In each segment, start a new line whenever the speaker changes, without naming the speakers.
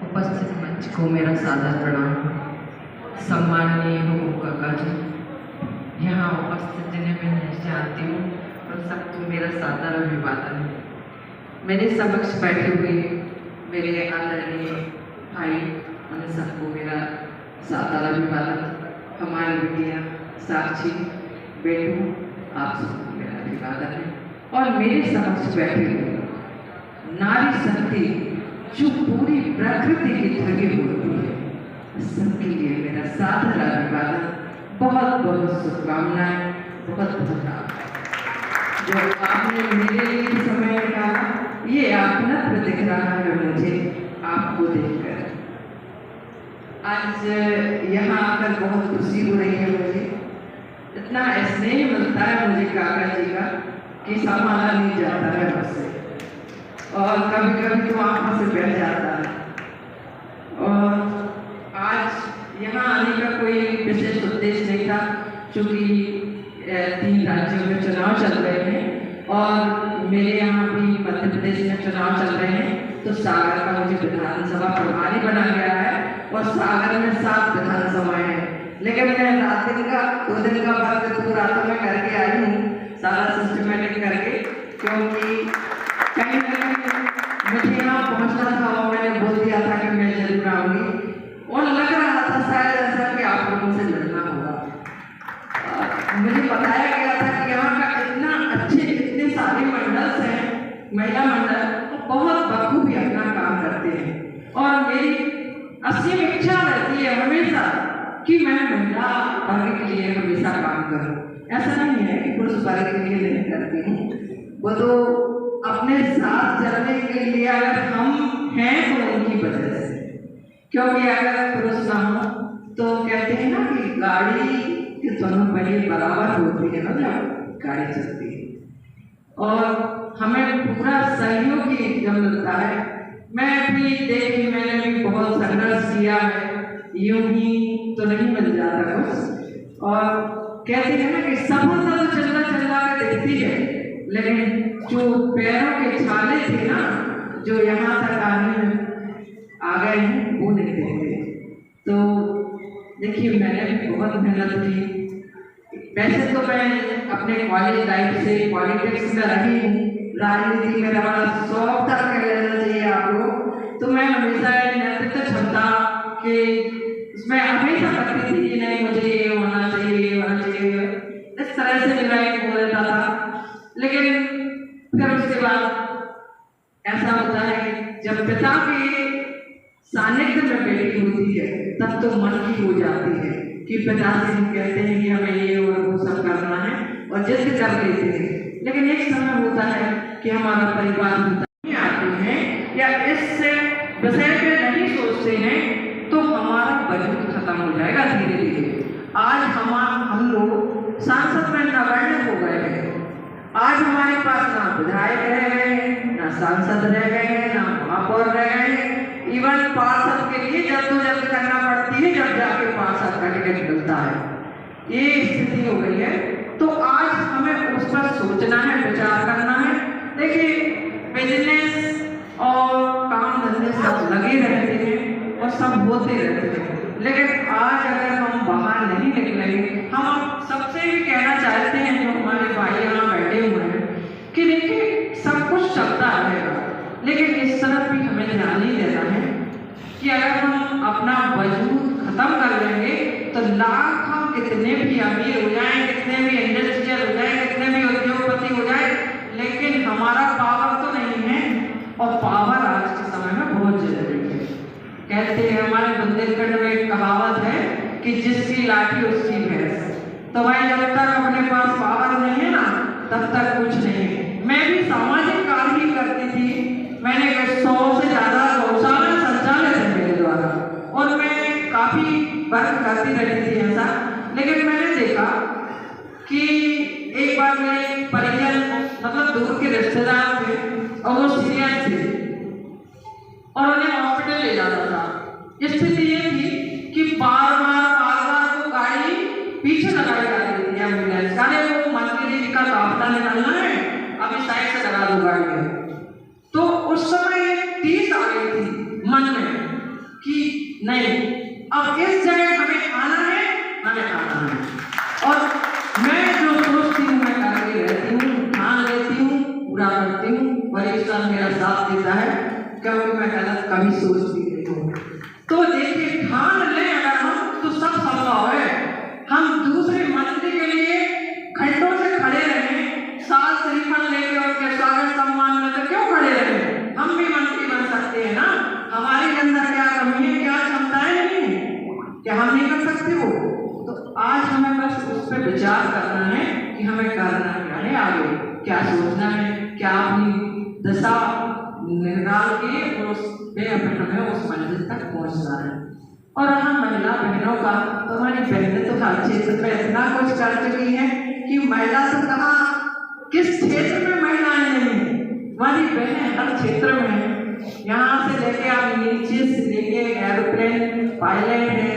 उपस्थित मंच को मेरा सादर प्रणाम। सम्माननीय हुकुम काका जी, यहाँ उपस्थित जिन्हें मैं नहीं जानती हूँ उन सबको मेरा सादर अभिवादन है। मेरे समक्ष बैठे हुए मेरे आदरणीय भाई, उन सबको मेरा सादर अभिवादन। हमारी बेटियाँ साक्षी, बेटू, आप सबको मेरा अभिवादन है। और मेरे समक्ष बैठे हुए नारी शक्ति जो पूरी प्रकृति की धगी होती है, सबके लिए मेरा सादर अभिवादन। बहुत बहुत शुभकामनाएं, बहुत बहुत आभार जो आपने मेरे लिए समय निकाला। ये अपनत्व दिख रहा है मुझे आपको देखकर। आज यहाँ आकर बहुत खुशी हो रही है मुझे। इतना स्नेह मिलता है मुझे काका जी का कि संभाला नहीं जाता है मुझसे, और कभी कभी तो आंखों से बह जाता है। और आज यहाँ आने का कोई विशेष उद्देश्य नहीं था, क्योंकि 3 राज्यों में चुनाव चल रहे हैं और मेरे यहाँ भी मध्य प्रदेश में चुनाव चल रहे हैं। तो सागर का मुझे विधानसभा प्रभारी बना गया है और सागर में 7 विधानसभाएं हैं। लेकिन मैं रात दिन का 2 दिन का वर्क तो रातों में करके आई हूँ, सारा सिस्टमेटिक करके, क्योंकि कहीं ना कहीं मुझे यहाँ पहुँचना था और मैंने बोल दिया था कि मैं जरूर आऊँगी। और लग रहा था शायद ऐसा कि आप लोगों से लड़ना होगा। मुझे बताया गया था कि यहाँ का इतना अच्छे, इतने सारे मंडल हैं, महिला मंडल, तो बहुत बखूबी अपना काम करते हैं। और मेरी असीम इच्छा रहती है हमेशा कि मैं महिला वर्ग के लिए हमेशा काम करूं। ऐसा नहीं है कि पुरुष वर्ग के लिए नहीं करती हूँ, वो तो अपने साथ चलने के लिए अगर हम हैं तो उनकी वजह से, क्योंकि अगर पुरुष ना हो तो कहते हैं ना कि गाड़ी के दोनों पहिए बराबर होती है ना जब गाड़ी चलती है। और हमें पूरा सहयोग ही जब मिलता है। मैं भी देखी, मैंने भी बहुत संघर्ष किया है, यूं ही तो नहीं मिल जाता कुछ। और कहते हैं ना कि सफलता तो चलना चलना के देखती है, लेकिन जो पैरों के छाले थे ना, जो यहाँ तक आ गए हैं, वो नहीं देखते। तो देखिए, मैंने भी बहुत मेहनत की। वैसे तो मैं अपने कॉलेज लाइफ से पॉलिटिक्स में रही हूँ, राजनीति मेरा बड़ा शौक था, कह लेना चाहिए आप लोग। तो मैं हमेशा नेतृत्व क्षमता के उसमें हमेशा करती थी कि नहीं मुझे ये होना चाहिए, ये होना चाहिए, इस तरह से मेरा एक हो रहता था। लेकिन फिर उसके बाद ऐसा होता है कि जब पिता के सानिध्य में बेटी होती है तब तो मन की हो जाती है कि पिता से हम कहते हैं कि हमें ये और वो सब करना है और जिद कर लेते हैं। लेकिन एक समय होता है कि हमारा परिवार नहीं आते हैं या इस विषय पे नहीं सोचते हैं, तो हमारा वजूद खत्म हो जाएगा धीरे धीरे। आज हम लोग सांसद में नगण्य हो गए हैं। आज हमारे पास ना विधायक रह गए हैं, ना सांसद रह गए हैं, ना महापौर रह गए हैं। इवन पार्षद के लिए जद्दोजहद करना पड़ती है जब जाके पार्षद का टिकट मिलता है। ये स्थिति हो गई है। तो आज हमें उस पर सोचना है, विचार करना है। देखिए, बिजनेस और काम धंधे सब लगे रहते हैं और सब होते रहते हैं, लेकिन आज अगर हम बाहर नहीं निकलेंगे, हम सबसे भी कहना चाहते हैं जो हमारे भाई यहाँ बैठे हुए हैं कि देखिए, सब कुछ चलता रहेगा, लेकिन इस तरफ भी हमें ध्यान नहीं देना है कि अगर हम अपना वजूद खत्म कर लेंगे तो लाख हम कितने भी अमीर हो जाएं, कितने भी इंडस्ट्रियल हो जाएं, कितने भी उद्योगपति हो जाएं, लेकिन हमारा पावर तो नहीं है। और पावर आज के समय में बहुत जरूरी है। कहते हैं, हमारे बुंदेलखंड में एक कहावत है कि जिसकी लाठी उसकी भैंस। तो भाई, जब तक अपने पास पावर नहीं है ना, तब तक कुछ नहीं है। मैं भी सामाजिक कार्य ही करती थी। मैंने 100 से ज्यादा गौशाला संचालित है मेरे द्वारा, और मैं काफी वर्क करती रहती थी ऐसा। लेकिन मैंने देखा कि एक बार मेरे परिजन, मतलब दूर के रिश्तेदार थे और वो सीरियस थे और उन्हें हॉस्पिटल ले जाना था। स्थिति ये थी कि बार बार वो गाड़ी पीछे लगाई जा रही थी एम्बुलेंस। अरे वो मंत्री जी का काफिला निकलना है, अभी साइड से लगा दो गाड़ी। तो उस समय 30 आ गई थी मन में कि नहीं, अब इस जगह हमें आना है, हमें आना है। और मैं जो सोचती हूँ मैं करके रहती हूँ, ठान लेती हूँ, पूरा करती हूँ, और ईश्वर मेरा साथ देता है, क्योंकि मैं गलत कभी सोचती नहीं हूँ। तो देखिए, ठान लें अगर हम तो सब संभव है। हम दूसरे मंत्री के लिए घंटों से खड़े रहें, साल श्रीफल लेके उनके स्वागत सम्मान में तो क्यों खड़े रहें? हम भी मंत्री बन सकते हैं ना। हमारे अंदर क्या कमी है, क्या क्षमताएं नहीं है, क्या हम नहीं कर सकते हो? तो आज हमें बस उस पर विचार करना है कि हमें करना क्या है, आगे क्या सोचना है, क्या अपनी दशा निकाल के और उस पे हमें उस मंजिल तक पहुंचना है। और हम महिला बहनों का, तो हमारी बहनें तो हर क्षेत्र में इतना कुछ कर चुकी हैं कि महिला तो कहाँ, किस क्षेत्र में महिलाएं नहीं है, हमारी बहनें हर क्षेत्र में है। यहाँ से लेके आप नीचे से लेके एरोप्लेन पायलट है,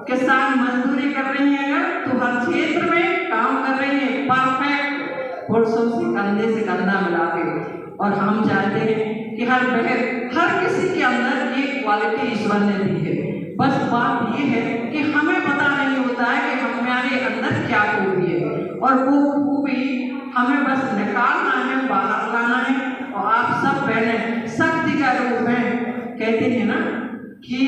किसान मजदूरी कर रही है, तो हर क्षेत्र में काम कर रही है परफेक्ट, पुरुषों से कंधे से कंधा मिला के। और हम चाहते हैं कि हर बहन, हर किसी के अंदर ये क्वालिटी ईश्वर ने दी है। बस बात ये है कि हमें पता नहीं होता है कि हमारे अंदर क्या खूबी है, और वो खूबी हमें बस निकालना है, बाहर लाना है। और आप सब बहनें शक्ति का रूप है, कहते हैं ना कि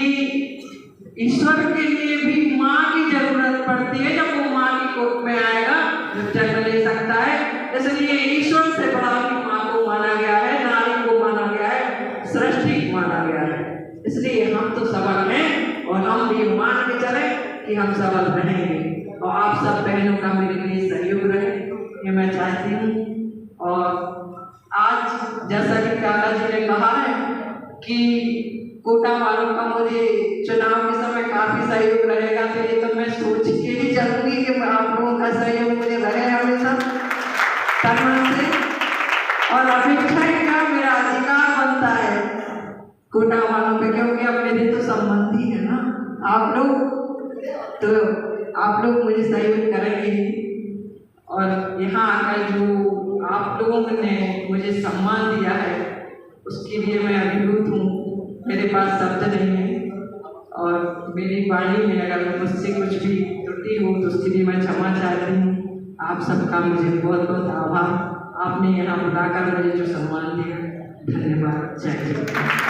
ईश्वर के लिए भी माँ की जरूरत पड़ती है। जब वो माँ की कोख में आएगा तो जन्म ले सकता है। इसलिए ईश्वर से बड़ा भी माँ को माना गया है, नारी को माना गया है, सृष्टि को माना गया है। इसलिए हम तो सबल हैं, और हम भी मान के चले कि हम सबल रहेंगे। और आप सब बहनों का मेरे लिए सहयोग रहे, ये मैं चाहती हूँ। और आज जैसा कि काका जी ने कहा है कि कोटा वालों का मुझे चुनाव के समय काफी सहयोग रहेगा, तो ये तो मैं सोच के ही चलूंगी कि आप लोगों का सहयोग मुझे रहे हमेशा तन मन से। और अपेक्षा का मेरा अधिकार बनता है कोटा वालों पे, क्योंकि अब मेरे तो संबंधी है ना आप लोग, तो आप लोग मुझे सहयोग करेंगे। और यहाँ आकर जो आप लोगों ने मुझे सम्मान दिया है, उसके लिए मैं अभिभूत हूँ। मेरे पास शब्द नहीं है, और मेरी वाणी में अगर मुझसे कुछ भी त्रुटि हो तो उसके लिए मैं क्षमा चाहती हूँ। आप सबका मुझे बहुत बहुत आभार, आपने यहाँ बुलाकर मुझे जो सम्मान दिया, धन्यवाद। जय हिंद।